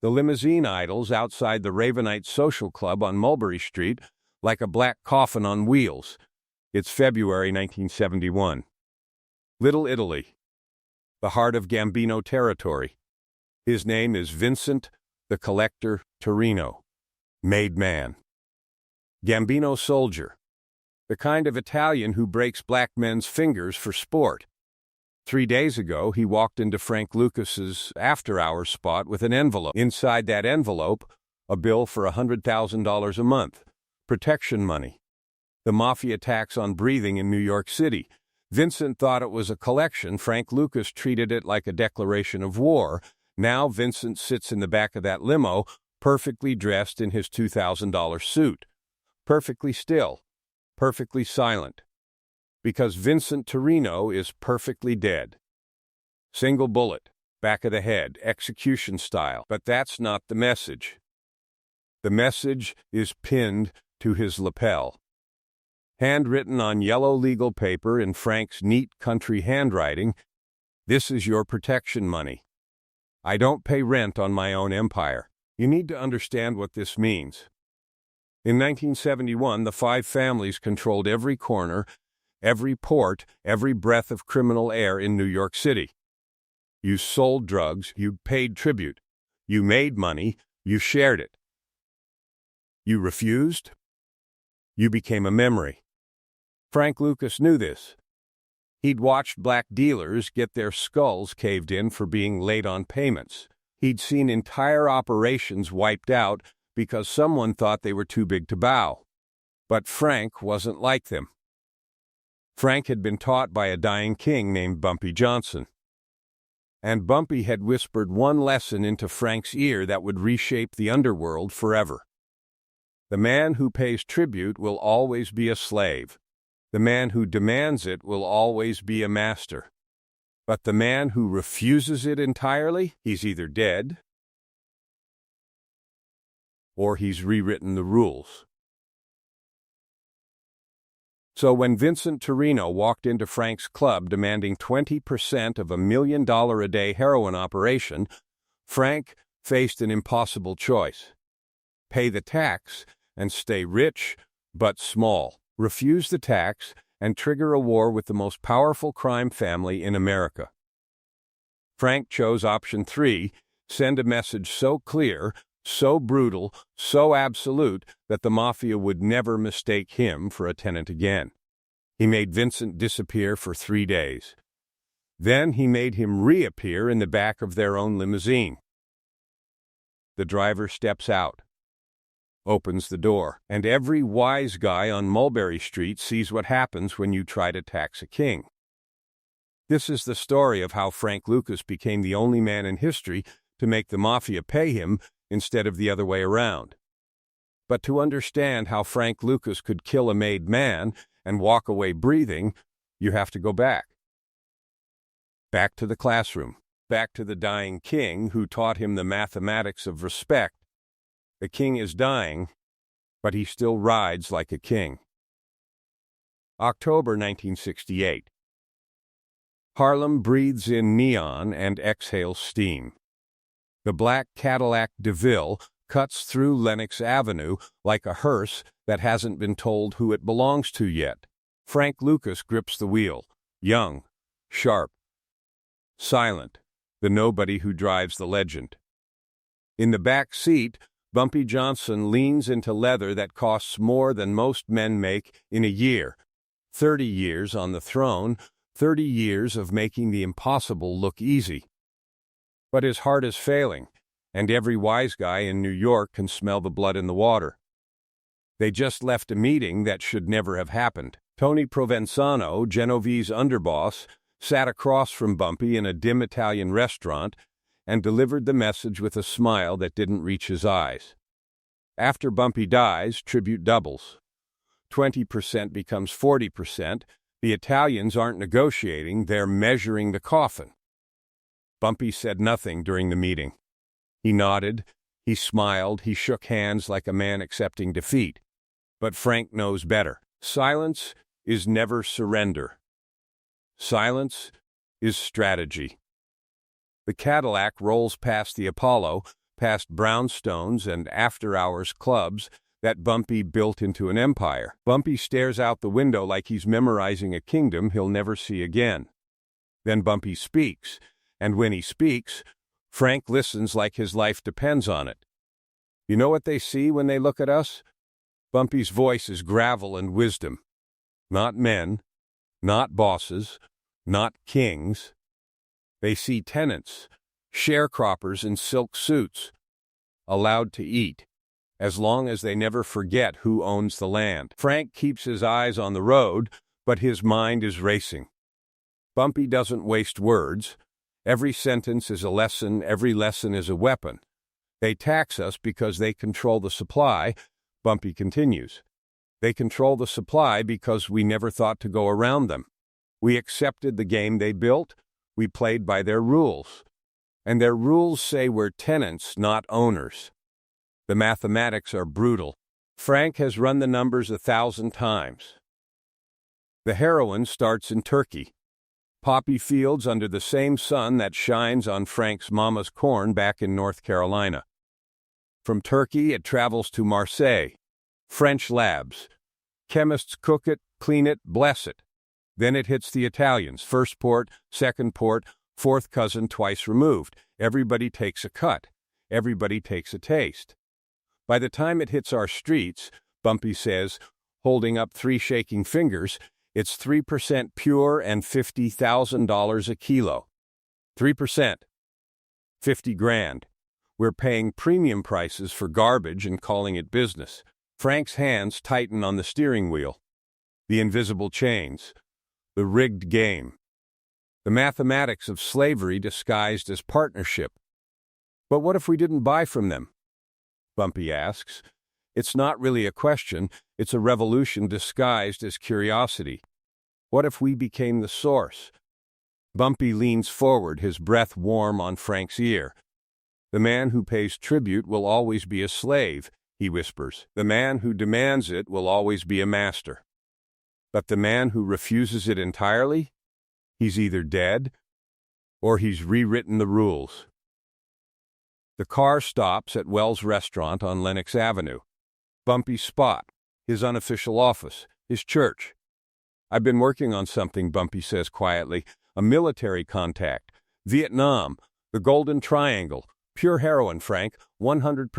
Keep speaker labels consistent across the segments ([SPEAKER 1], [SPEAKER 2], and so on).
[SPEAKER 1] The limousine idles outside the Ravenite Social Club on Mulberry Street like a black coffin on wheels. It's February 1971. Little Italy, the heart of Gambino territory. His name is Vincent the Collector Torino, made man. Gambino soldier, the kind of Italian who breaks black men's fingers for sport. 3 days ago, he walked into Frank Lucas's after-hours spot with an envelope. Inside that envelope, a bill for $100,000 a month. Protection money. The mafia tax on breathing in New York City. Vincent thought it was a collection. Frank Lucas treated it like a declaration of war. Now Vincent sits in the back of that limo, perfectly dressed in his $2,000 suit. Perfectly still. Perfectly silent. Because Vincent Torino is perfectly dead. Single bullet, back of the head, execution style. But that's not the message. The message is pinned to his lapel. Handwritten on yellow legal paper in Frank's neat country handwriting, "This is your protection money. I don't pay rent on my own empire." You need to understand what this means. In 1971, the 5 families controlled every corner, every port, every breath of criminal air in New York City. You sold drugs, you paid tribute, you made money, you shared it. You refused, you became a memory. Frank Lucas knew this. He'd watched black dealers get their skulls caved in for being late on payments. He'd seen entire operations wiped out because someone thought they were too big to bow. But Frank wasn't like them. Frank had been taught by a dying king named Bumpy Johnson. And Bumpy had whispered one lesson into Frank's ear that would reshape the underworld forever. The man who pays tribute will always be a slave. The man who demands it will always be a master. But the man who refuses it entirely, he's either dead or he's rewritten the rules. So when Vincent Torino walked into Frank's club demanding 20% of $1 million a day heroin operation, Frank faced an impossible choice. Pay the tax and stay rich but small. Refuse the tax and trigger a war with the most powerful crime family in America. Frank chose option 3, send a message so clear, so brutal, so absolute that the mafia would never mistake him for a tenant again. He made Vincent disappear for 3 days. Then he made him reappear in the back of their own limousine. The driver steps out, opens the door, and every wise guy on Mulberry Street sees what happens when you try to tax a king. This is the story of how Frank Lucas became the only man in history to make the mafia pay him instead of the other way around. But to understand how Frank Lucas could kill a made man and walk away breathing, you have to go back. Back to the classroom, back to the dying king who taught him the mathematics of respect. The king is dying, but he still rides like a king. October 1968. Harlem breathes in neon and exhales steam. The black Cadillac DeVille cuts through Lenox Avenue like a hearse that hasn't been told who it belongs to yet. Frank Lucas grips the wheel, young, sharp, silent, the nobody who drives the legend. In the back seat, Bumpy Johnson leans into leather that costs more than most men make in a year. 30 years on the throne, 30 years of making the impossible look easy. But his heart is failing, and every wise guy in New York can smell the blood in the water. They just left a meeting that should never have happened. Tony Provenzano, Genovese's underboss, sat across from Bumpy in a dim Italian restaurant and delivered the message with a smile that didn't reach his eyes. After Bumpy dies, tribute doubles. 20% becomes 40%. The Italians aren't negotiating, they're measuring the coffin. Bumpy said nothing during the meeting. He nodded, he smiled, he shook hands like a man accepting defeat. But Frank knows better. Silence is never surrender. Silence is strategy. The Cadillac rolls past the Apollo, past brownstones and after-hours clubs that Bumpy built into an empire. Bumpy stares out the window like he's memorizing a kingdom he'll never see again. Then Bumpy speaks, and when he speaks, Frank listens like his life depends on it. You know what they see when they look at us? Bumpy's voice is gravel and wisdom. Not men, not bosses, not kings. They see tenants, sharecroppers in silk suits, allowed to eat, as long as they never forget who owns the land. Frank keeps his eyes on the road, but his mind is racing. Bumpy doesn't waste words. Every sentence is a lesson, every lesson is a weapon. They tax us because they control the supply, Bumpy continues. They control the supply because we never thought to go around them. We accepted the game they built, we played by their rules. And their rules say we're tenants, not owners. The mathematics are brutal. Frank has run the numbers 1,000 times. The heroine starts in Turkey. Poppy fields under the same sun that shines on Frank's mama's corn back in North Carolina. From Turkey, it travels to Marseille. French labs. Chemists cook it, clean it, bless it. Then it hits the Italians, first port, second port, fourth cousin twice removed. Everybody takes a cut. Everybody takes a taste. By the time it hits our streets, Bumpy says, holding up 3 shaking fingers, it's 3% pure and $50,000 a kilo. 3%. 50 grand. We're paying premium prices for garbage and calling it business. Frank's hands tighten on the steering wheel. The invisible chains. The rigged game. The mathematics of slavery disguised as partnership. But what if we didn't buy from them? Bumpy asks. It's not really a question, it's a revolution disguised as curiosity. What if we became the source? Bumpy leans forward, his breath warm on Frank's ear. The man who pays tribute will always be a slave, he whispers. The man who demands it will always be a master. But the man who refuses it entirely? He's either dead, or he's rewritten the rules. The car stops at Wells Restaurant on Lenox Avenue. Bumpy's spot, his unofficial office, his church. I've been working on something, Bumpy says quietly. A military contact. Vietnam. The Golden Triangle. Pure heroin, Frank. 100%.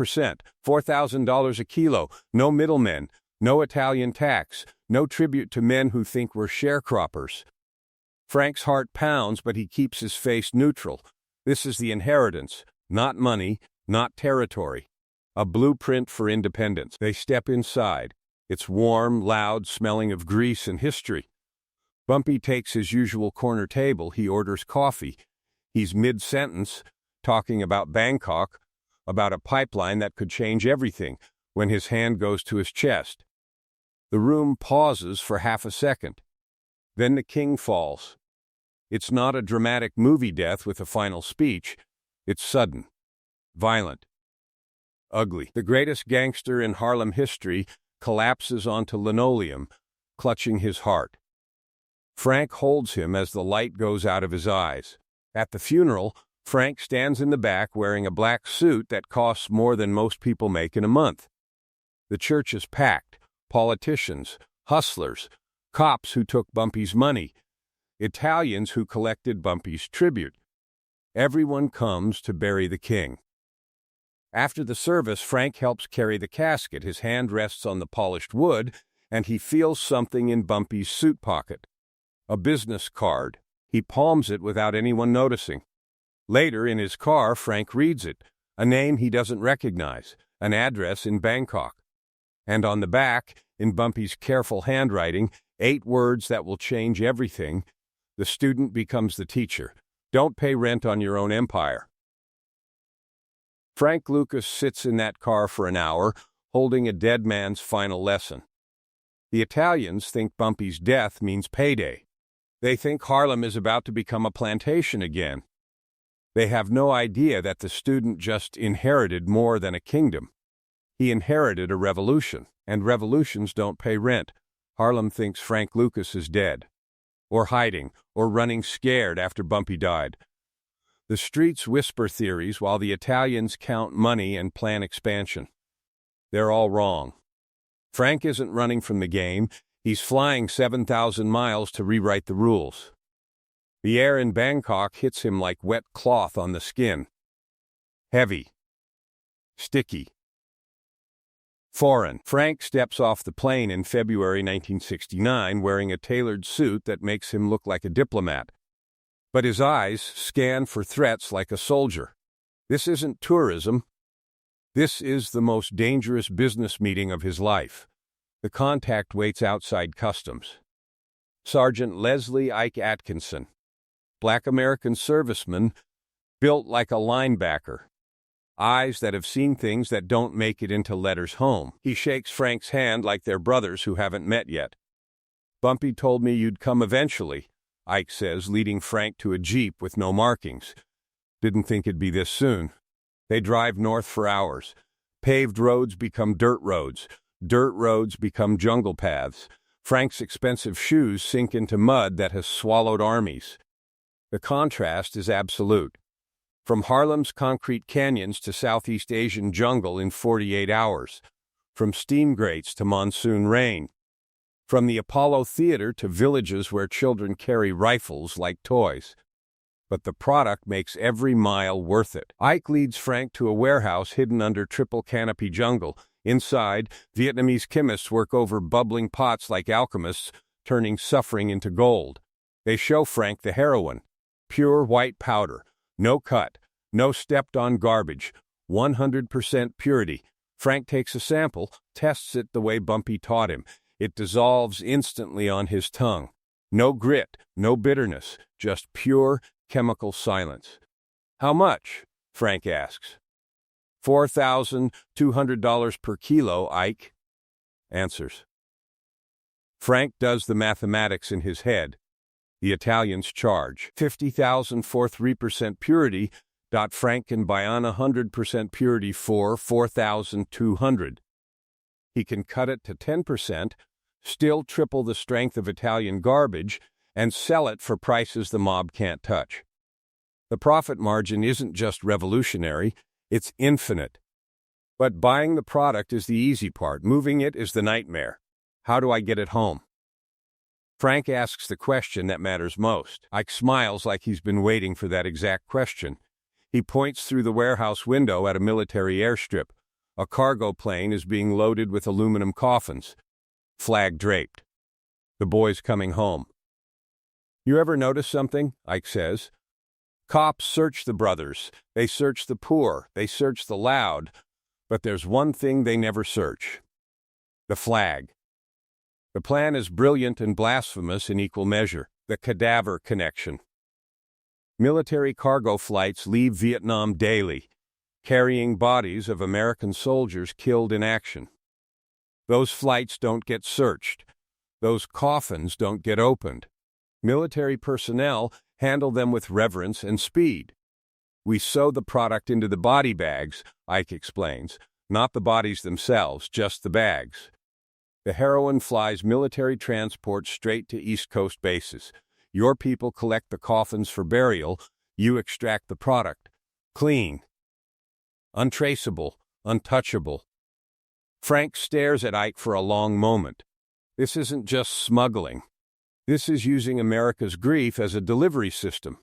[SPEAKER 1] $4,000 a kilo. No middlemen. No Italian tax. No tribute to men who think we're sharecroppers. Frank's heart pounds, but he keeps his face neutral. This is the inheritance. Not money, not territory. A blueprint for independence. They step inside. It's warm, loud, smelling of grease and history. Bumpy takes his usual corner table. He orders coffee. He's mid-sentence, talking about Bangkok, about a pipeline that could change everything, when his hand goes to his chest. The room pauses for half a second. Then the king falls. It's not a dramatic movie death with a final speech. It's sudden, violent, ugly. The greatest gangster in Harlem history collapses onto linoleum, clutching his heart. Frank holds him as the light goes out of his eyes. At the funeral, Frank stands in the back wearing a black suit that costs more than most people make in a month. The church is packed. Politicians, hustlers, cops who took Bumpy's money, Italians who collected Bumpy's tribute. Everyone comes to bury the king. After the service, Frank helps carry the casket. His hand rests on the polished wood, and he feels something in Bumpy's suit pocket. A business card. He palms it without anyone noticing. Later, in his car, Frank reads it. A name he doesn't recognize. An address in Bangkok. And on the back, in Bumpy's careful handwriting, 8 words that will change everything. The student becomes the teacher. Don't pay rent on your own empire. Frank Lucas sits in that car for an hour, holding a dead man's final lesson. The Italians think Bumpy's death means payday. They think Harlem is about to become a plantation again. They have no idea that the student just inherited more than a kingdom. He inherited a revolution, and revolutions don't pay rent. Harlem thinks Frank Lucas is dead, or hiding, or running scared after Bumpy died. The streets whisper theories while the Italians count money and plan expansion. They're all wrong. Frank isn't running from the game. He's flying 7,000 miles to rewrite the rules. The air in Bangkok hits him like wet cloth on the skin. Heavy. Sticky. Foreign. Frank steps off the plane in February 1969 wearing a tailored suit that makes him look like a diplomat. But his eyes scan for threats like a soldier. This isn't tourism. This is the most dangerous business meeting of his life. The contact waits outside customs. Sergeant Leslie Ike Atkinson, Black American serviceman, built like a linebacker. Eyes that have seen things that don't make it into letters home. He shakes Frank's hand like they're brothers who haven't met yet. Bumpy told me you'd come eventually, Ike says, leading Frank to a Jeep with no markings. Didn't think it'd be this soon. They drive north for hours. Paved roads become dirt roads. Dirt roads become jungle paths. Frank's expensive shoes sink into mud that has swallowed armies. The contrast is absolute. From Harlem's concrete canyons to Southeast Asian jungle in 48 hours. From steam grates to monsoon rain. From the Apollo Theater to villages where children carry rifles like toys. But the product makes every mile worth it. Ike leads Frank to a warehouse hidden under triple canopy jungle. Inside, Vietnamese chemists work over bubbling pots like alchemists, turning suffering into gold. They show Frank the heroin. Pure white powder. No cut. No stepped-on garbage. 100% purity. Frank takes a sample, tests it the way Bumpy taught him. It dissolves instantly on his tongue. No grit, no bitterness, just pure chemical silence. How much? Frank asks. $4,200 per kilo, Ike answers. Frank does the mathematics in his head. The Italians charge $50,000 for 3% purity. Frank can buy on 100% purity for $4,200. He can cut it to 10%, still triple the strength of Italian garbage, and sell it for prices the mob can't touch. The profit margin isn't just revolutionary, it's infinite. But buying the product is the easy part, moving it is the nightmare. How do I get it home? Frank asks the question that matters most. Ike smiles like he's been waiting for that exact question. He points through the warehouse window at a military airstrip. A cargo plane is being loaded with aluminum coffins. Flag draped. The boy's coming home. You ever notice something? Ike says. Cops search the brothers. They search the poor. They search the loud. But there's one thing they never search. The flag. The plan is brilliant and blasphemous in equal measure. The cadaver connection. Military cargo flights leave Vietnam daily, carrying bodies of American soldiers killed in action. Those flights don't get searched. Those coffins don't get opened. Military personnel handle them with reverence and speed. We sew the product into the body bags, Ike explains, not the bodies themselves, just the bags. The heroin flies military transport straight to East Coast bases. Your people collect the coffins for burial, you extract the product. Clean. Untraceable, untouchable. Frank stares at Ike for a long moment. This isn't just smuggling. This is using America's grief as a delivery system.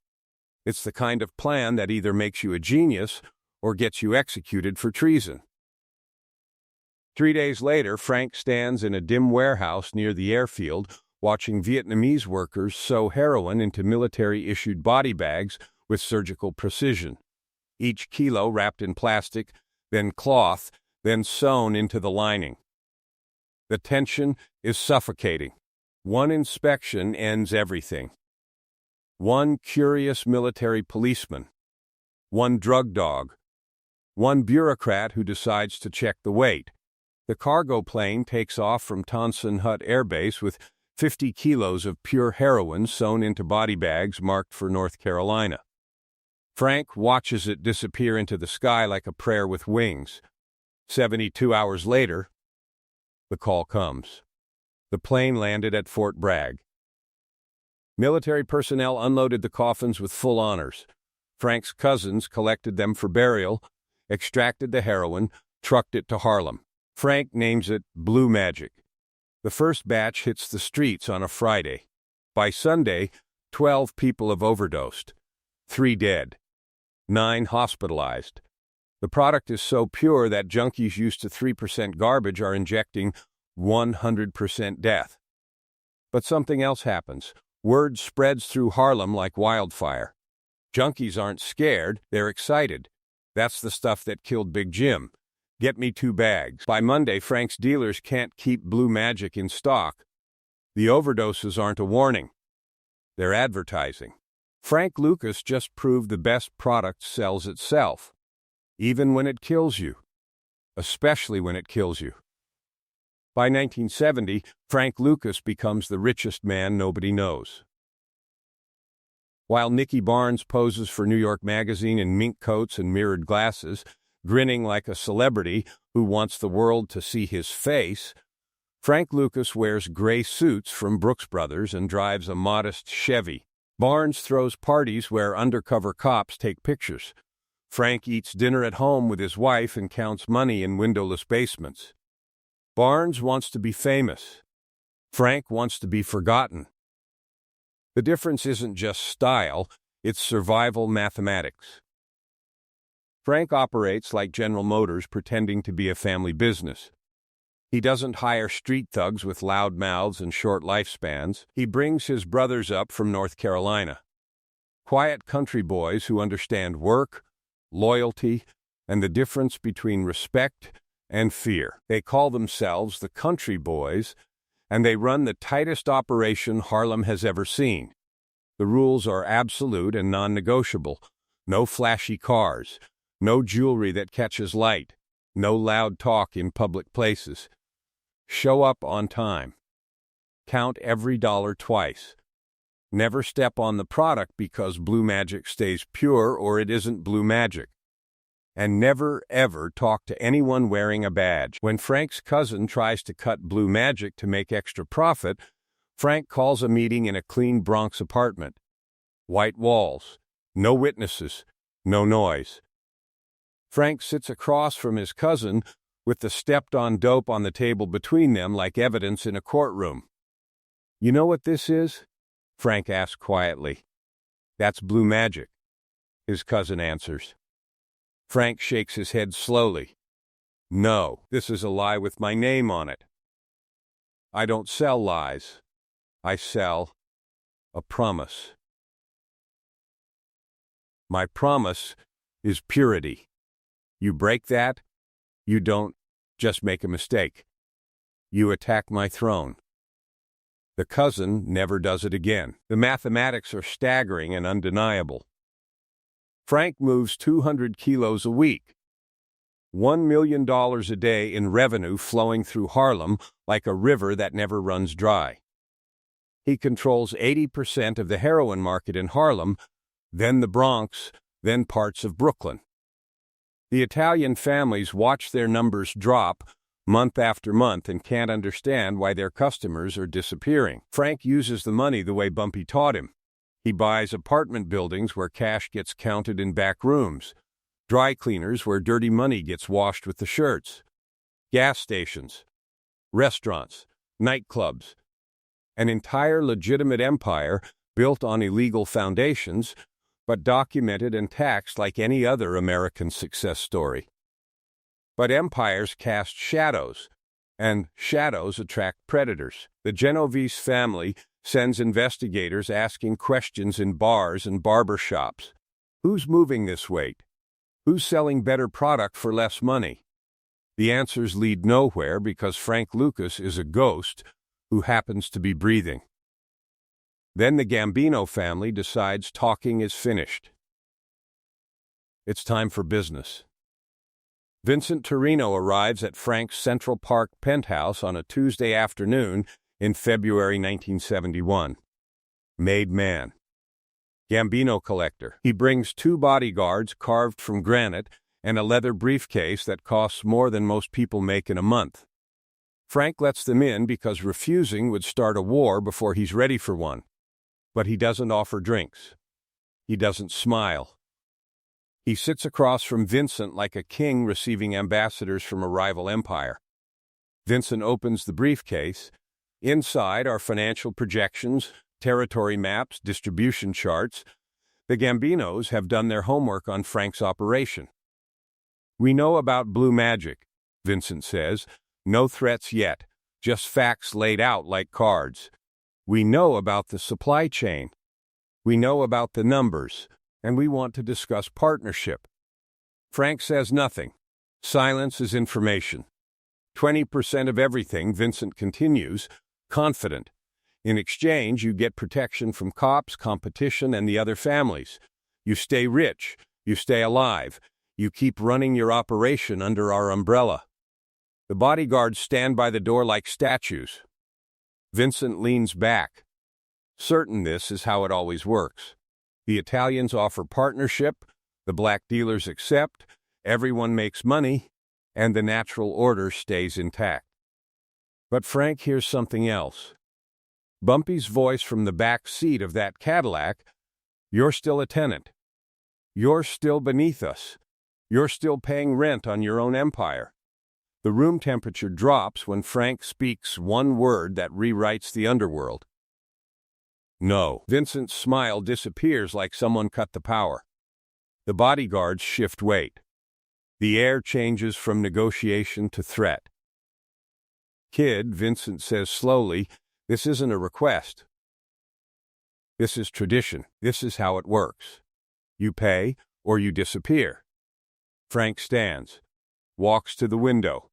[SPEAKER 1] It's the kind of plan that either makes you a genius or gets you executed for treason. 3 days later, Frank stands in a dim warehouse near the airfield, watching Vietnamese workers sew heroin into military-issued body bags with surgical precision. Each kilo wrapped in plastic, then cloth, then sewn into the lining. The tension is suffocating. One inspection ends everything. One curious military policeman. One drug dog. One bureaucrat who decides to check the weight. The cargo plane takes off from Ton Son Hut Air Base with 50 kilos of pure heroin sewn into body bags marked for North Carolina. Frank watches it disappear into the sky like a prayer with wings. 72 hours later, the call comes. The plane landed at Fort Bragg. Military personnel unloaded the coffins with full honors. Frank's cousins collected them for burial, extracted the heroin, trucked it to Harlem. Frank names it Blue Magic. The first batch hits the streets on a Friday. By Sunday, 12 people have overdosed, 3 dead, 9 hospitalized. The product is so pure that junkies used to 3% garbage are injecting 100% death. But something else happens. Word spreads through Harlem like wildfire. Junkies aren't scared, they're excited. That's the stuff that killed Big Jim. Get me 2 bags. By Monday, Frank's dealers can't keep Blue Magic in stock. The overdoses aren't a warning. They're advertising. Frank Lucas just proved the best product sells itself, even when it kills you, especially when it kills you. By 1970, Frank Lucas becomes the richest man nobody knows. While Nicky Barnes poses for New York Magazine in mink coats and mirrored glasses, grinning like a celebrity who wants the world to see his face, Frank Lucas wears gray suits from Brooks Brothers and drives a modest Chevy. Barnes throws parties where undercover cops take pictures. Frank eats dinner at home with his wife and counts money in windowless basements. Barnes wants to be famous. Frank wants to be forgotten. The difference isn't just style, it's survival mathematics. Frank operates like General Motors, pretending to be a family business. He doesn't hire street thugs with loud mouths and short lifespans. He brings his brothers up from North Carolina. Quiet country boys who understand work, loyalty, and the difference between respect and fear. They call themselves the Country Boys, and they run the tightest operation Harlem has ever seen. The rules are absolute and non-negotiable. No flashy cars, no jewelry that catches light, no loud talk in public places. Show up on time. Count every dollar twice. Never step on the product because Blue Magic stays pure or it isn't Blue Magic. And never, ever talk to anyone wearing a badge. When Frank's cousin tries to cut Blue Magic to make extra profit, Frank calls a meeting in a clean Bronx apartment. White walls, no witnesses, no noise. Frank sits across from his cousin with the stepped-on dope on the table between them like evidence in a courtroom. "You know what this is?" Frank asks quietly. "That's Blue Magic," his cousin answers. Frank shakes his head slowly. "No, this is a lie with my name on it. I don't sell lies. I sell a promise. My promise is purity. You break that, you don't just make a mistake. You attack my throne." The cousin never does it again. The mathematics are staggering and undeniable. Frank moves 200 kilos a week. $1 million a day in revenue flowing through Harlem like a river that never runs dry. He controls 80% of the heroin market in Harlem, then the Bronx, then parts of Brooklyn. The Italian families watch their numbers drop month after month and can't understand why their customers are disappearing. Frank uses the money the way Bumpy taught him. He buys apartment buildings where cash gets counted in back rooms, dry cleaners where dirty money gets washed with the shirts, gas stations, restaurants, nightclubs, an entire legitimate empire built on illegal foundations, but documented and taxed like any other American success story. But empires cast shadows, and shadows attract predators. The Genovese family sends investigators asking questions in bars and barber shops. Who's moving this weight? Who's selling better product for less money? The answers lead nowhere because Frank Lucas is a ghost who happens to be breathing. Then the Gambino family decides talking is finished. It's time for business. Vincent Torino arrives at Frank's Central Park penthouse on a Tuesday afternoon in February 1971. Made man. Gambino collector. He brings 2 bodyguards carved from granite and a leather briefcase that costs more than most people make in a month. Frank lets them in because refusing would start a war before he's ready for one. But he doesn't offer drinks. He doesn't smile. He sits across from Vincent like a king receiving ambassadors from a rival empire. Vincent opens the briefcase. Inside are financial projections, territory maps, distribution charts. The Gambinos have done their homework on Frank's operation. "We know about blue magic," Vincent says. "No threats yet, just facts laid out like cards. We know about the supply chain. We know about the numbers, and we want to discuss partnership." Frank says nothing. Silence is information. 20% of everything, Vincent continues, confident. In exchange, you get protection from cops, competition, and the other families. You stay rich. You stay alive. You keep running your operation under our umbrella. The bodyguards stand by the door like statues. Vincent leans back. Certain this is how it always works. The Italians offer partnership, the black dealers accept, everyone makes money, and the natural order stays intact. But Frank hears something else. Bumpy's voice from the back seat of that Cadillac. "You're still a tenant. You're still beneath us. You're still paying rent on your own empire." The room temperature drops when Frank speaks one word that rewrites the underworld. "No." Vincent's smile disappears like someone cut the power. The bodyguards shift weight. The air changes from negotiation to threat. "Kid," Vincent says slowly, "this isn't a request. This is tradition. This is how it works. You pay or you disappear." Frank stands, walks to the window,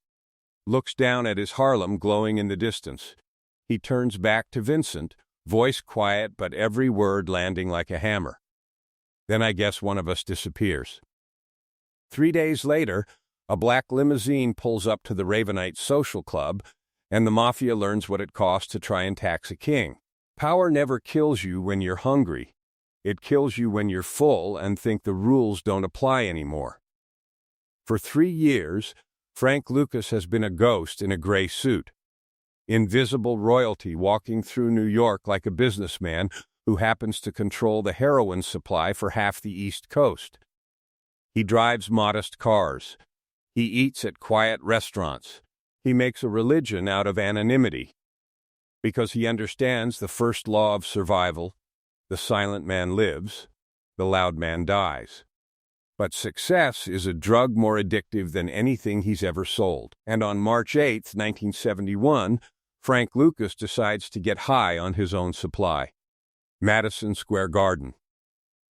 [SPEAKER 1] looks down at his Harlem glowing in the distance. He turns back to Vincent, voice quiet but every word landing like a hammer. "Then I guess one of us disappears." 3 days later, a black limousine pulls up to the Ravenite Social Club, and the mafia learns what it costs to try and tax a king. Power never kills you when you're hungry. It kills you when you're full and think the rules don't apply anymore. For 3 years, Frank Lucas has been a ghost in a gray suit. Invisible royalty walking through New York like a businessman who happens to control the heroin supply for half the East Coast. He drives modest cars. He eats at quiet restaurants. He makes a religion out of anonymity. Because he understands the first law of survival: the silent man lives, the loud man dies. But success is a drug more addictive than anything he's ever sold. And on March 8, 1971, Frank Lucas decides to get high on his own supply. Madison Square Garden.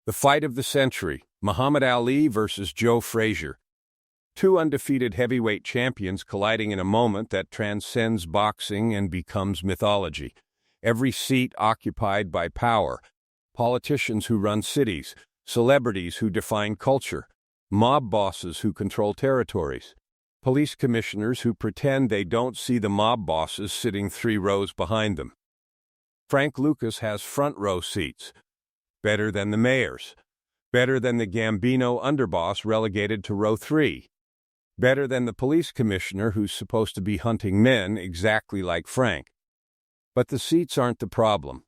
[SPEAKER 1] The fight of the century, Muhammad Ali versus Joe Frazier. 2 undefeated heavyweight champions colliding in a moment that transcends boxing and becomes mythology. Every seat occupied by power. Politicians who run cities, celebrities who define culture, mob bosses who control territories, police commissioners who pretend they don't see the mob bosses sitting 3 rows behind them. Frank Lucas has front row seats. Better than the mayors. Better than the Gambino underboss relegated to row 3. Better than the police commissioner who's supposed to be hunting men exactly like Frank. But the seats aren't the problem.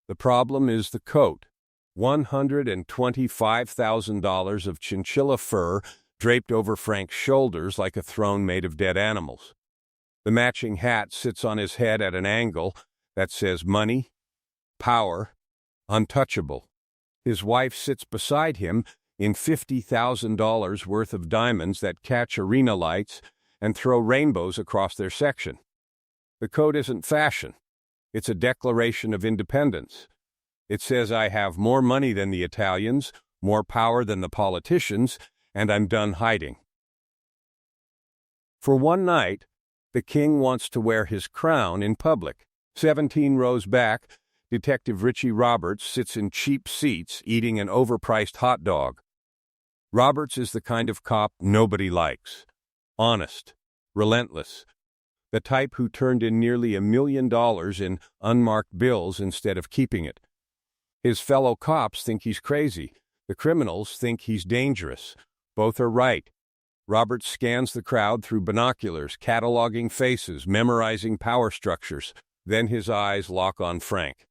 [SPEAKER 1] The problem is the coat. $125,000 of chinchilla fur draped over Frank's shoulders like a throne made of dead animals. The matching hat sits on his head at an angle that says money, power, untouchable. His wife sits beside him in $50,000 worth of diamonds that catch arena lights and throw rainbows across their section. The coat isn't fashion. It's a declaration of independence. It says, I have more money than the Italians, more power than the politicians, and I'm done hiding. For one night, the king wants to wear his crown in public. 17 rows back, Detective Richie Roberts sits in cheap seats eating an overpriced hot dog. Roberts is the kind of cop nobody likes. Honest, relentless. The type who turned in nearly $1 million in unmarked bills instead of keeping it. His fellow cops think he's crazy. The criminals think he's dangerous. Both are right. Roberts scans the crowd through binoculars, cataloging faces, memorizing power structures. Then his eyes lock on Frank.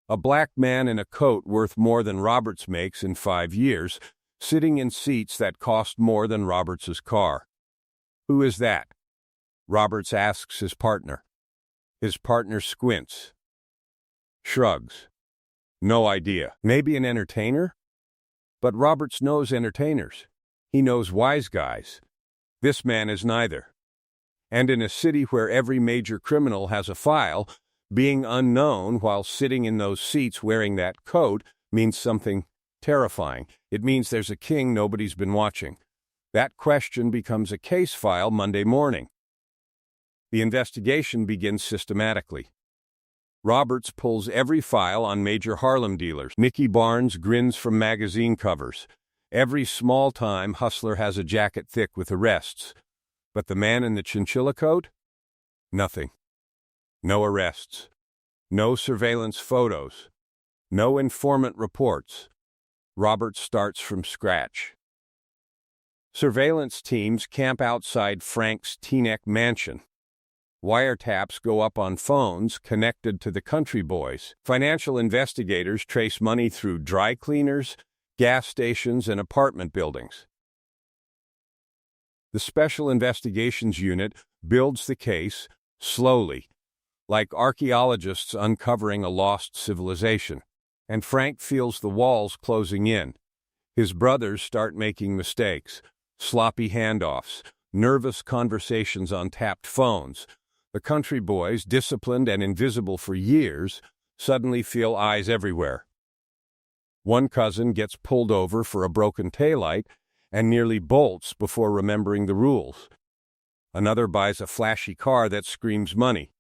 [SPEAKER 1] A black man in a coat worth more than Roberts makes in 5 years sitting in seats that cost more than Roberts's car. "Who is that?" Roberts asks his partner. His partner squints, shrugs. "No idea. Maybe an entertainer?" But Roberts knows entertainers. He knows wise guys. This man is neither. And in a city where every major criminal has a file, being unknown while sitting in those seats wearing that coat means something terrifying. It means there's a king nobody's been watching. That question becomes a case file Monday morning. The investigation begins systematically. Roberts pulls every file on major Harlem dealers. Nicky Barnes grins from magazine covers. Every small-time hustler has a jacket thick with arrests. But the man in the chinchilla coat? Nothing. No arrests. No surveillance photos. No informant reports. Roberts starts from scratch. Surveillance teams camp outside Frank's Teaneck mansion. Wiretaps go up on phones connected to the country boys. Financial investigators trace money through dry cleaners, gas stations, and apartment buildings. The Special Investigations Unit builds the case slowly, like archaeologists uncovering a lost civilization. And Frank feels the walls closing in. His brothers start making mistakes, sloppy handoffs, nervous conversations on tapped phones. The country boys, disciplined and invisible for years, suddenly feel eyes everywhere. One cousin gets pulled over for a broken taillight and nearly bolts before remembering the rules. Another buys a flashy car that screams money.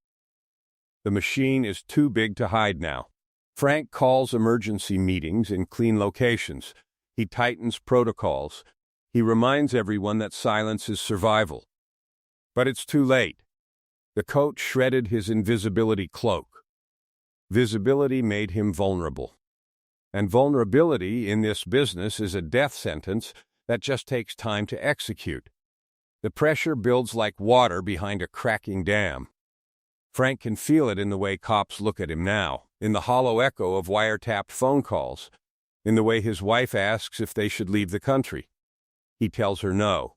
[SPEAKER 1] The machine is too big to hide now. Frank calls emergency meetings in clean locations. He tightens protocols. He reminds everyone that silence is survival. But it's too late. The coat shredded his invisibility cloak. Visibility made him vulnerable. And vulnerability in this business is a death sentence that just takes time to execute. The pressure builds like water behind a cracking dam. Frank can feel it in the way cops look at him now, in the hollow echo of wiretapped phone calls, in the way his wife asks if they should leave the country. He tells her no.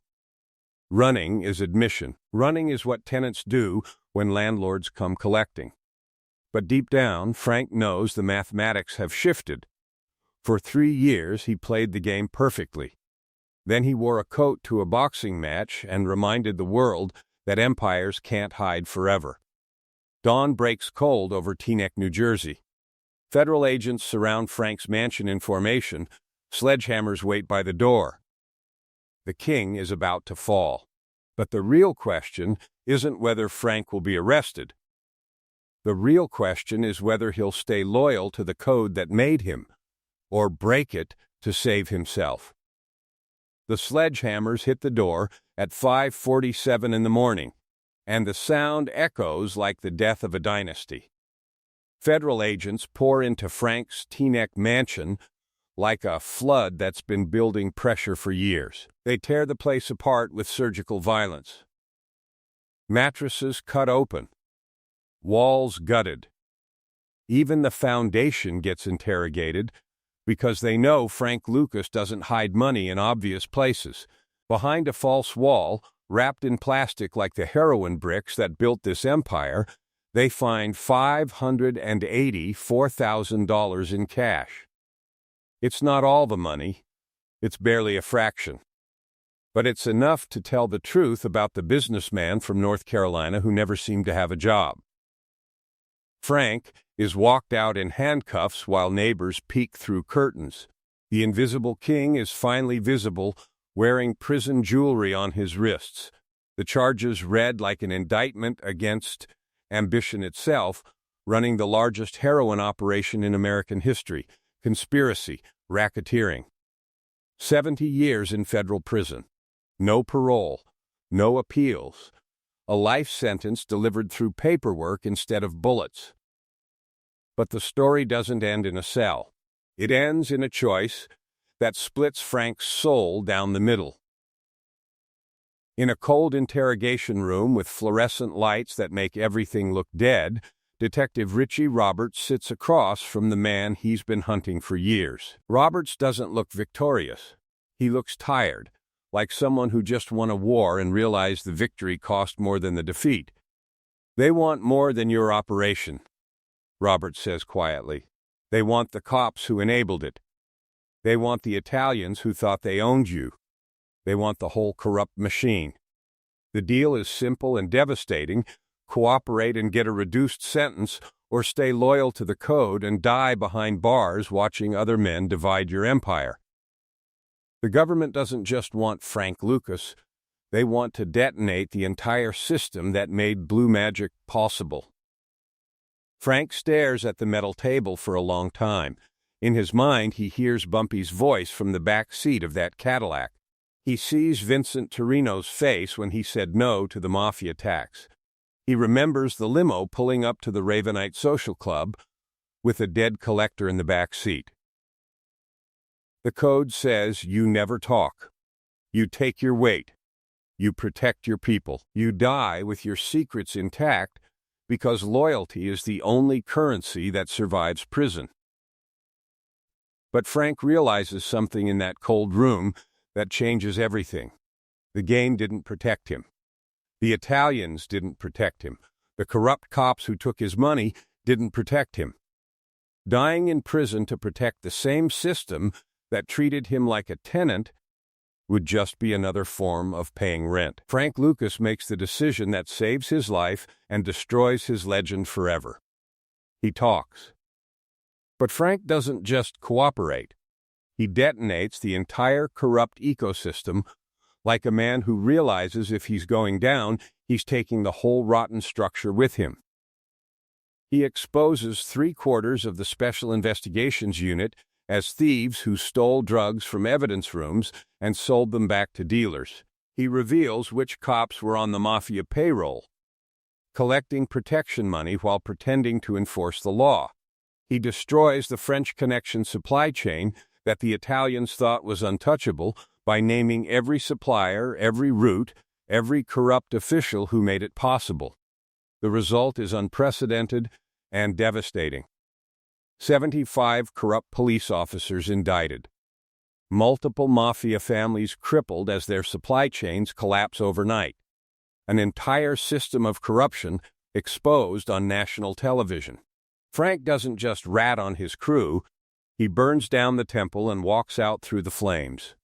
[SPEAKER 1] Running is admission. Running is what tenants do when landlords come collecting. But deep down, Frank knows the mathematics have shifted. For 3 years, he played the game perfectly. Then he wore a coat to a boxing match and reminded the world that empires can't hide forever. Dawn breaks cold over Teaneck, New Jersey. Federal agents surround Frank's mansion in formation. Sledgehammers wait by the door. The king is about to fall. But the real question isn't whether Frank will be arrested. The real question is whether he'll stay loyal to the code that made him, or break it to save himself. The sledgehammers hit the door at 5:47 in the morning, and the sound echoes like the death of a dynasty. Federal agents pour into Frank's Teaneck mansion like a flood that's been building pressure for years. They tear the place apart with surgical violence. Mattresses cut open. Walls gutted. Even the foundation gets interrogated because they know Frank Lucas doesn't hide money in obvious places. Behind a false wall, wrapped in plastic like the heroin bricks that built this empire, they find $584,000 in cash. It's not all the money. It's barely a fraction. But it's enough to tell the truth about the businessman from North Carolina who never seemed to have a job. Frank is walked out in handcuffs while neighbors peek through curtains. The invisible king is finally visible, wearing prison jewelry on his wrists. The charges read like an indictment against ambition itself, running the largest heroin operation in American history. Conspiracy, racketeering. 70 years in federal prison. No parole, no appeals. A life sentence delivered through paperwork instead of bullets. But the story doesn't end in a cell. It ends in a choice that splits Frank's soul down the middle. In a cold interrogation room with fluorescent lights that make everything look dead, Detective Richie Roberts sits across from the man he's been hunting for years. Roberts doesn't look victorious. He looks tired, like someone who just won a war and realized the victory cost more than the defeat. "They want more than your operation," Robert says quietly. "They want the cops who enabled it. They want the Italians who thought they owned you. They want the whole corrupt machine. The deal is simple and devastating. Cooperate and get a reduced sentence, or stay loyal to the code and die behind bars watching other men divide your empire." The government doesn't just want Frank Lucas. They want to detonate the entire system that made blue magic possible. Frank stares at the metal table for a long time. In his mind, he hears Bumpy's voice from the back seat of that Cadillac. He sees Vincent Torino's face when he said no to the mafia tax. He remembers the limo pulling up to the Ravenite Social Club with a dead collector in the back seat. The code says you never talk. You take your weight. You protect your people. You die with your secrets intact because loyalty is the only currency that survives prison. But Frank realizes something in that cold room that changes everything. The game didn't protect him. The Italians didn't protect him. The corrupt cops who took his money didn't protect him. Dying in prison to protect the same system that treated him like a tenant would just be another form of paying rent. Frank Lucas makes the decision that saves his life and destroys his legend forever. He talks. But Frank doesn't just cooperate. He detonates the entire corrupt ecosystem like a man who realizes if he's going down, he's taking the whole rotten structure with him. He exposes 3/4 of the Special Investigations Unit as thieves who stole drugs from evidence rooms and sold them back to dealers. He reveals which cops were on the mafia payroll, collecting protection money while pretending to enforce the law. He destroys the French Connection supply chain that the Italians thought was untouchable by naming every supplier, every route, every corrupt official who made it possible. The result is unprecedented and devastating. 75 corrupt police officers indicted. Multiple mafia families crippled as their supply chains collapse overnight. An entire system of corruption exposed on national television. Frank doesn't just rat on his crew, he burns down the temple and walks out through the flames.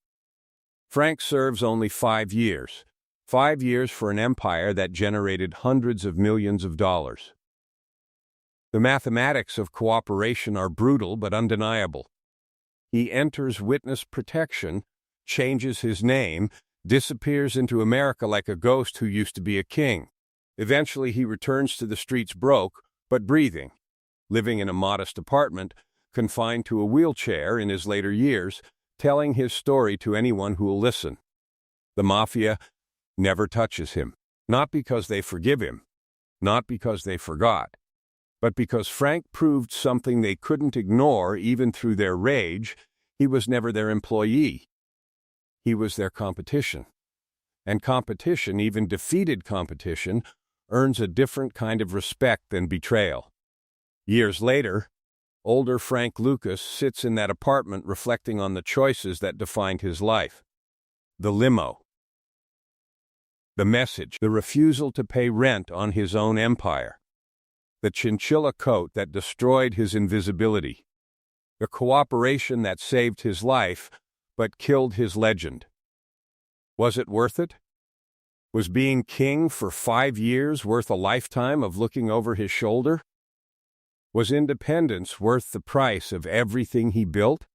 [SPEAKER 1] Frank serves only 5 years. 5 years for an empire that generated hundreds of millions of dollars. The mathematics of cooperation are brutal but undeniable. He enters witness protection, changes his name, disappears into America like a ghost who used to be a king. Eventually he returns to the streets broke, but breathing, living in a modest apartment, confined to a wheelchair in his later years, telling his story to anyone who will listen. The mafia never touches him, not because they forgive him, not because they forgot, but because Frank proved something they couldn't ignore even through their rage. He was never their employee. He was their competition. And competition, even defeated competition, earns a different kind of respect than betrayal. Years later, older Frank Lucas sits in that apartment reflecting on the choices that defined his life. The limo. The message, the refusal to pay rent on his own empire. The chinchilla coat that destroyed his invisibility. The cooperation that saved his life, but killed his legend. Was it worth it? Was being king for 5 years worth a lifetime of looking over his shoulder? Was independence worth the price of everything he built?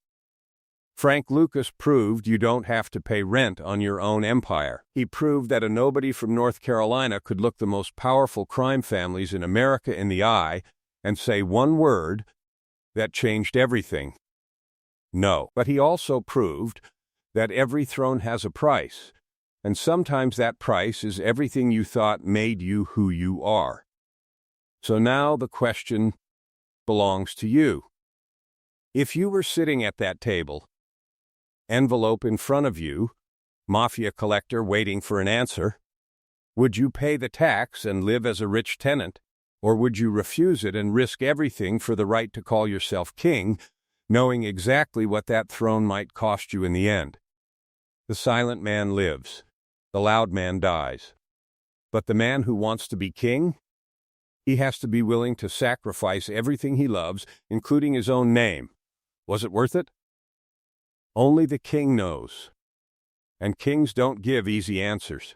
[SPEAKER 1] Frank Lucas proved you don't have to pay rent on your own empire. He proved that a nobody from North Carolina could look the most powerful crime families in America in the eye and say one word that changed everything. No. But he also proved that every throne has a price, and sometimes that price is everything you thought made you who you are. So now the question belongs to you. If you were sitting at that table, envelope in front of you, mafia collector waiting for an answer, would you pay the tax and live as a rich tenant, or would you refuse it and risk everything for the right to call yourself king, knowing exactly what that throne might cost you in the end? The silent man lives. The loud man dies. But the man who wants to be king? He has to be willing to sacrifice everything he loves, including his own name. Was it worth it? Only the king knows. And kings don't give easy answers.